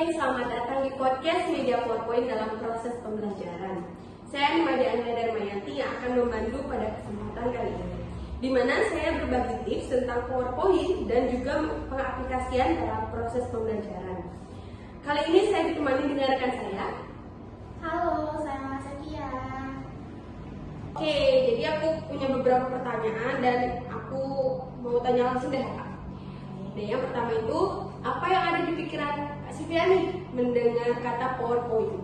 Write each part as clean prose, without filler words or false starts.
Selamat datang di podcast Media PowerPoint dalam proses pembelajaran. Saya Madi Anda Darmayanti yang akan membantu pada kesempatan kali ini, di mana saya berbagi tips tentang PowerPoint dan juga pengaplikasian dalam proses pembelajaran. Kali ini saya ditemani dengan rekan saya. Halo, saya Masakia. Oke, jadi aku punya beberapa pertanyaan dan aku mau tanya langsung deh, Kak. Dan yang pertama itu, apa yang ada di pikiran Kak Siviani mendengar kata PowerPoint?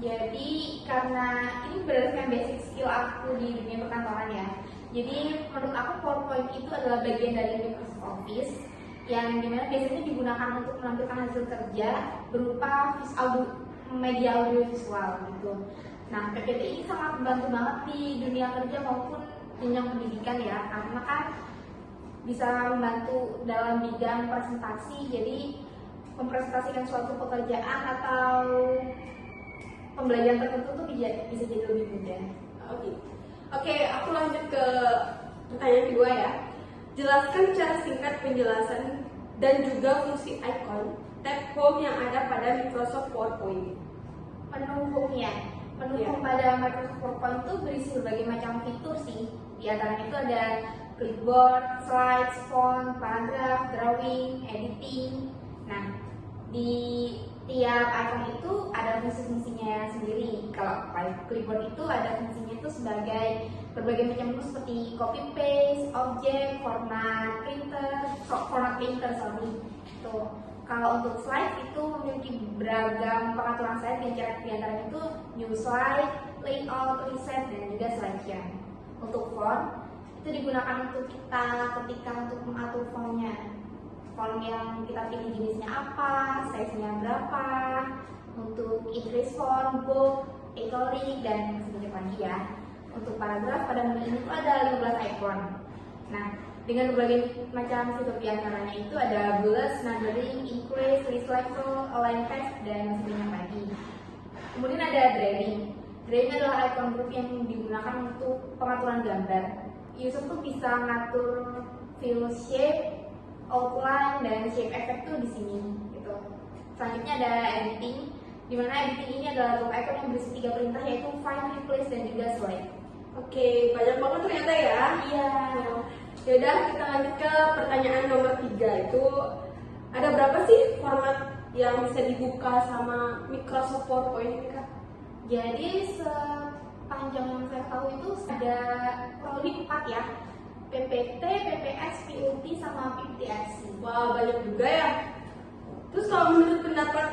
Jadi karena ini berdasarkan basic skill aku di dunia perkantoran ya. Jadi menurut aku PowerPoint itu adalah bagian dari Microsoft Office yang dimana biasanya digunakan untuk menampilkan hasil kerja berupa media audio visual gitu. Nah, PPT ini sangat membantu banget di dunia kerja maupun jenjang pendidikan ya, karena kan bisa membantu dalam bidang presentasi. Jadi mempresentasikan suatu pekerjaan atau pembelajaran tertentu tuh bisa jadi lebih mudah. Oke, aku lanjut ke pertanyaan kedua ya. Jelaskan secara singkat penjelasan dan juga fungsi icon tab home yang ada pada Microsoft PowerPoint. Pendukung pada Microsoft PowerPoint itu berisi berbagai macam fitur sih. Di antaranya itu ada clipboard, slides, font, paragraf, drawing, editing. Nah, di tiap icon itu ada fungsi-fungsinya sendiri. Kalau clipboard itu ada fungsinya itu sebagai berbagai macam menu seperti copy paste, objek, format printer, Tuh. Kalau untuk slide itu memiliki beragam pengaturan slide di antaranya itu new slide, layout, reset, dan juga selection. Untuk font itu digunakan untuk kita ketika untuk mengatur fontnya. Font yang kita pilih jenisnya apa, size-nya berapa, untuk increase font, bold, italic, dan sebagainya lagi ya. Untuk paragraf pada menu ini tuh ada 15 icon. Nah, dengan berbagai macam fitur di antaranya itu ada bullets, numbering, increase, list level, align text, dan sebagainya lagi. Kemudian ada drawing. Drawing adalah icon group yang digunakan untuk pengaturan gambar. User tuh bisa ngatur fill shape, outline, dan shape effect tuh di sini gitu. Selanjutnya ada editing, di mana editing ini adalah group icon yang berisi 3 perintah yaitu find, replace, dan juga select. Oke, banyak banget ternyata ya. Iya. Yaudah, kita lanjut ke pertanyaan nomor 3. Itu ada berapa sih format yang bisa dibuka sama Microsoft PowerPoint ini, Kak? Jadi sepanjang yang saya tahu itu ada kurang lebih 4 ya. PPT, PPS, PUT, sama PPTX. Wah, banyak juga ya. Terus kalau menurut pendapat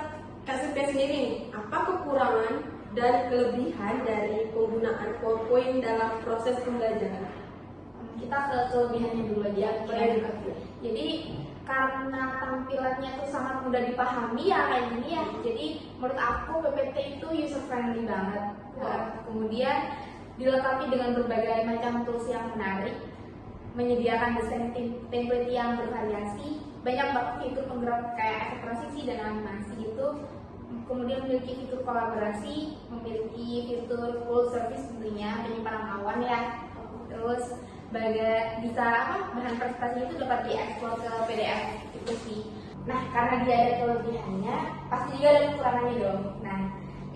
Kak Sylvia sendiri, apa kekurangan dan kelebihan dari penggunaan PowerPoint dalam proses pembelajaran? Kita ke kelebihannya dulu aja. Jadi karena tampilannya itu sangat mudah dipahami ya kayak gini ya. Jadi menurut aku PPT itu user friendly banget. Kemudian dilengkapi dengan berbagai macam tools yang menarik, menyediakan desain template yang bervariasi, banyak banget fitur penggerak kayak efek transisi dan animasi gitu. Kemudian memiliki fitur kolaborasi, memiliki fitur full service tentunya, penyimpanan awan ya. Terus bisa bahan presentasinya itu dapat diekspor ke PDF itu sih. Nah, karena dia ada kelebihannya, pasti juga ada kekurangannya dong. Nah,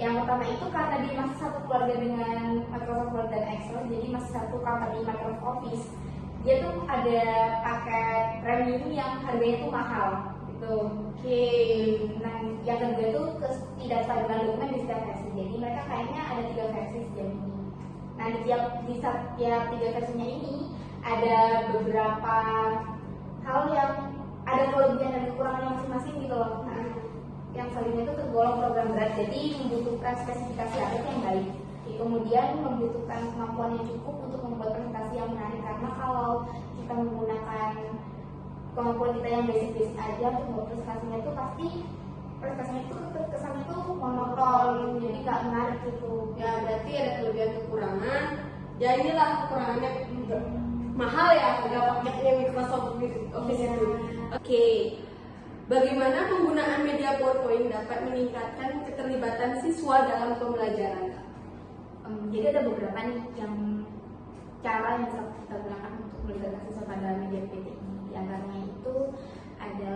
yang pertama itu karena dia masih satu keluarga dengan Microsoft Word dan Excel, jadi masih satu company Microsoft Office. Dia tuh ada paket premium yang harganya tuh mahal gitu. Nah, yang kedua tuh ketidakstabilan dokumen di setiap versi. Jadi mereka kayaknya ada 3 versi sejauh ini. Nah, di setiap 3 versinya ini ada beberapa hal yang ada kelebihan dan kekurangan masing-masing gitu loh. Nah, yang selanjutnya itu tergolong program berat, jadi membutuhkan spesifikasi atlet yang baik. Kemudian membutuhkan kemampuan yang cukup untuk membuat presentasi yang menarik, karena kalau kita menggunakan kemampuan kita yang basic-basic aja untuk membuat presentasinya itu pasti presentasinya itu kesannya itu monoton, jadi nggak menarik gitu. Ya, berarti ada kelebihan kekurangan. Ya inilah kekurangannya, mahal ya harga paketnya Microsoft Office itu. Oke. Bagaimana penggunaan media PowerPoint dapat meningkatkan keterlibatan siswa dalam pembelajaran? Jadi ada beberapa nih cara yang bisa kita gunakan untuk melibatkan siswa pada media PPT ini. Di antaranya itu ada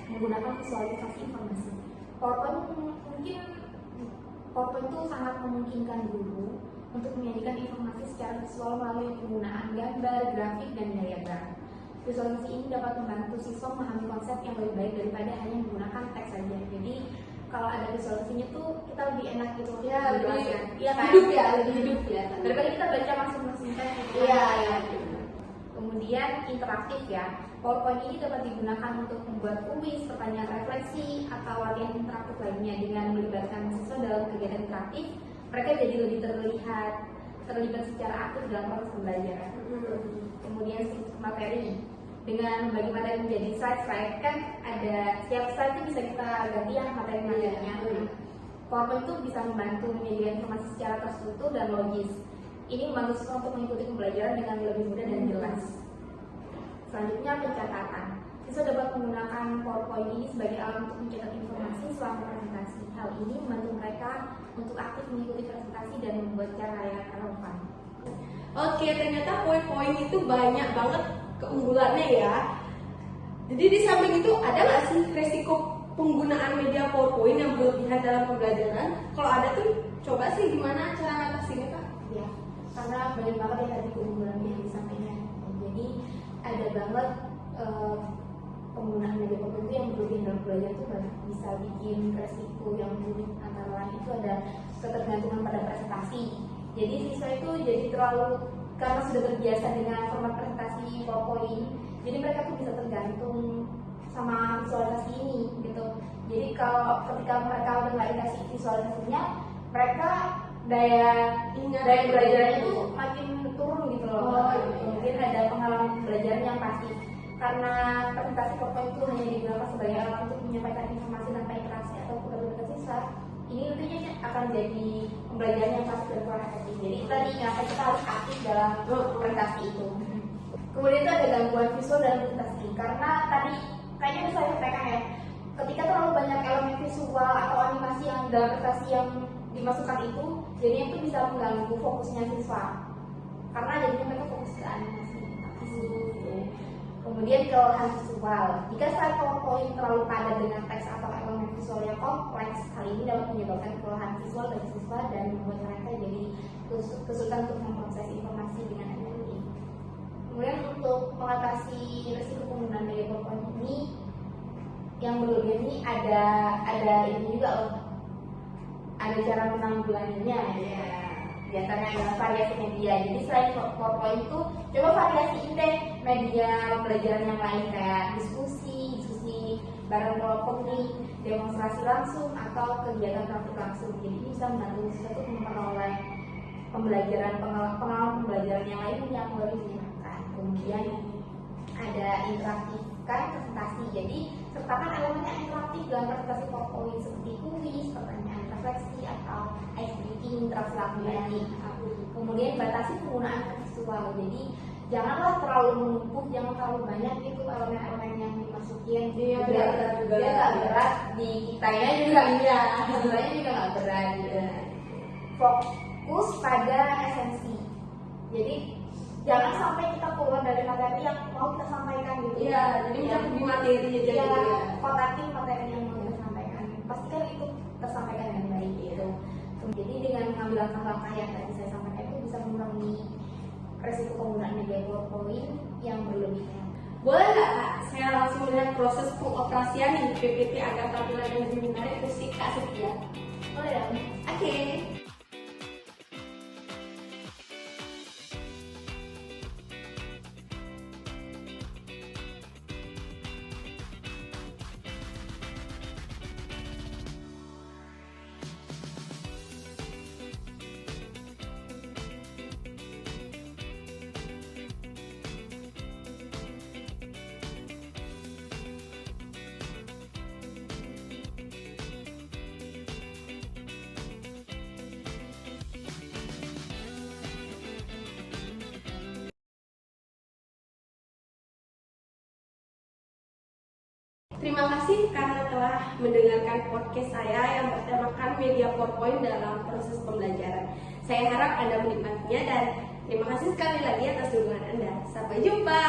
menggunakan visualisasi informasi. PowerPoint mungkin PowerPoint itu sangat memungkinkan guru untuk menyajikan informasi secara visual melalui penggunaan gambar, grafik, dan diagram. Visualisasi ini dapat membantu siswa memahami konsep yang lebih baik daripada hanya menggunakan teks saja. Jadi kalau ada visualisasinya tuh kita lebih enak gitu Ya, lebih iya kan? hidup ya, lebih hidup ya. Daripada kita baca masing-masing teks gitu. Iya, iya. Kemudian interaktif ya. PowerPoint ini dapat digunakan untuk membuat kuis, pertanyaan refleksi, atau latihan interaktif lainnya. Dengan melibatkan siswa dalam kegiatan interaktif, mereka jadi lebih terlibat secara aktif dalam proses pembelajaran. Kemudian struktur materi, dengan membagi materi menjadi slide kan ada setiap slide itu bisa kita ganti ya materi-materinya. PowerPoint itu bisa membantu menyajikan informasi secara terstruktur dan logis. Ini membantu siswa untuk mengikuti pembelajaran dengan lebih mudah dan jelas. Selanjutnya pencatatan. Siswa dapat menggunakan PowerPoint ini sebagai alat untuk mencatat informasi selama presentasi. Hal ini membantu mereka untuk aktif mengikuti presentasi dan membuat cara yang relevan. Oke, ternyata poin-poin itu banyak banget keunggulannya ya. Jadi di samping itu ada nggak sih resiko penggunaan media PowerPoint yang berlebihan dalam pembelajaran? Kalau ada tuh coba sih gimana cara ngatasinnya Kak? Ya, karena banyak banget ya tadi keunggulannya yang disampaikan. Jadi ada banget penggunaan media PowerPoint itu yang berlebihan dalam belajar itu bisa bikin resiko yang buruk. Antara lain itu ada ketergantungan pada presentasi. Jadi siswa itu jadi terlalu, karena sudah terbiasa dengan format presentasi PowerPoint, jadi mereka tuh bisa tergantung sama visualisasi ini gitu. Jadi kalau ketika mereka udah nggak dikasih visualisasinya, mereka daya belajarnya itu makin turun gitu loh. Mungkin ada pengalaman belajar yang pasti karena presentasi PowerPoint itu hanya digunakan sebagai alat untuk menyampaikan informasi tanpa interaksi atau keterlibatan siswa. Ini nantinya akan jadi pembelajaran yang pasti dan kurang efektif. Jadi tadi kita harus aktif dalam presentasi itu. Kemudian itu ada gangguan visual dalam presentasi karena tadi kayaknya bisa saya sampaikan ya, ketika terlalu banyak elemen visual atau animasi yang dalam presentasi yang dimasukkan itu, jadinya itu bisa mengganggu fokusnya siswa karena jadinya mereka fokus ke animasi gitu. Kemudian kelelahan visual. Jika slide PowerPoint terlalu padat dengan teks atau elemen visual yang kompleks, hal ini dapat menyebabkan kelelahan visual bagi siswa dan membuat mereka jadi kesulitan untuk memproses informasi dengan efektif. Kemudian untuk mengatasi risiko penggunaan media PowerPoint ini yang berlebihan ini ada ini juga loh. Ada cara menanggulanginya ya. Di antaranya adalah variasi media. Jadi selain PowerPoint itu coba variasiin deh media pembelajaran yang lain kayak diskusi bareng kelompok nih, demonstrasi langsung atau kegiatan praktik langsung. Jadi ini bisa membantu siswa untuk memperoleh pengalaman pembelajaran yang lain yang lebih menyenangkan. Kemudian ada interaktifkan presentasi. Jadi sertakan elemen yang interaktif dalam presentasi PowerPoint seperti kuis, pertanyaan refleksi atau ice breaking, interaksi lagi. Kemudian batasi penggunaan visual. Jadi janganlah terlalu menumpuk, jangan terlalu banyak itu elemen-elemen yang dimasukin. Biar nggak berat di kitanya juga, visualnya juga nggak berat. Gitu. Fokus pada esensi. Jadi jangan sampai kita keluar dari materi yang mau kita sampaikan gitu. Iya, jadi di materi aja ya, gitu ya. kotakin materi yang mau kita sampaikan. Pastikan itu tersampaikan dengan baik gitu. Jadi dengan mengambil langkah-langkah yang tadi saya sampaikan itu bisa mengurangi resiko penggunaan media PowerPoint yang berlebihan. Boleh nggak Kak, saya langsung melihat proses pengoperasian di PPT agar tampilan yang lebih menarik untuk si Kak Setia? Boleh dong? Oke. Terima kasih karena telah mendengarkan podcast saya yang bertemakan media PowerPoint dalam proses pembelajaran. Saya harap Anda menikmatinya dan terima kasih sekali lagi atas dukungan Anda. Sampai jumpa.